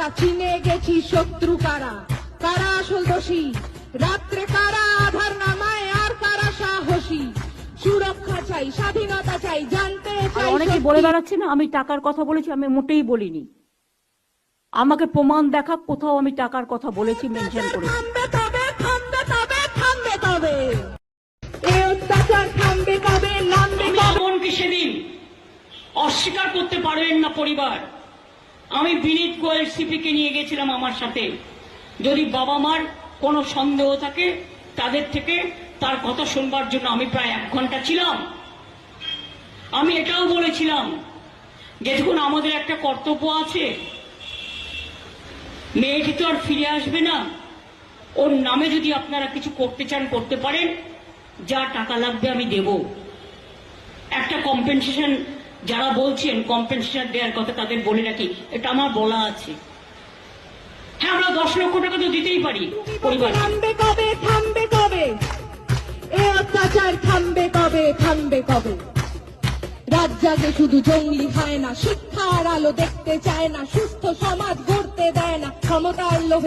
আমরা চিনে গেছি শত্রু কারা, কারা আসল দোষী, রাত্রে কারা আধার নামায় আর কারা সাহসী। সুরক্ষা চাই, স্বাধীনতা চাই, জানতে চাই। অনেকে বলে বেড়াচ্ছে না আমি টাকার কথা বলেছি, আমি মোটেই বলিনি। আমাকে প্রমাণ দেখা কোথাও আমি টাকার কথা বলেছি, মেনশন করেছি। থামবে তবে, থামবে তবে, থামবে তবে, এই অত্যাচার থামবে কবে, নামবে কবে। এমনকি সেদিন অস্বীকার করতে পারবেন না পরিবার, আমি বিনীত গোয়েল সিপিকে নিয়ে গেছিলাম আমার সাথে। যদি বাবা মার কোনো সন্দেহ থাকে তাদের থেকে তার কথা শুনবার জন্য আমি প্রায় 1 ঘন্টা ছিলাম। আমি এটাও বলেছিলাম যে দেখুন আমাদের একটা কর্তব্য আছে, মেয়েটি তো আর ফিরে আসবে না, ওর নামে যদি আপনারা কিছু করতে চান করতে পারেন, যা টাকা লাগবে আমি দেব। একটা কম্পেনসেশন, যারা বলছেন কম্পেনসেশন দেওয়ার কথা তাদের বলে রাখি, এটা আমার বলা আছে। হ্যাঁ, আমরা 10 লক্ষ টাকা তো দিতেই পারি পরিবার। থামবে কবে, থামবে কবে, এই অত্যাচার থামবে কবে, থামবে কবে। রাত জাগে শুধু জঙ্গলি হয় না, শিক্ষার আলো দেখতে চায় না, সুস্থ সমাজ গড়তে দেয় না, ক্ষমতার লোভে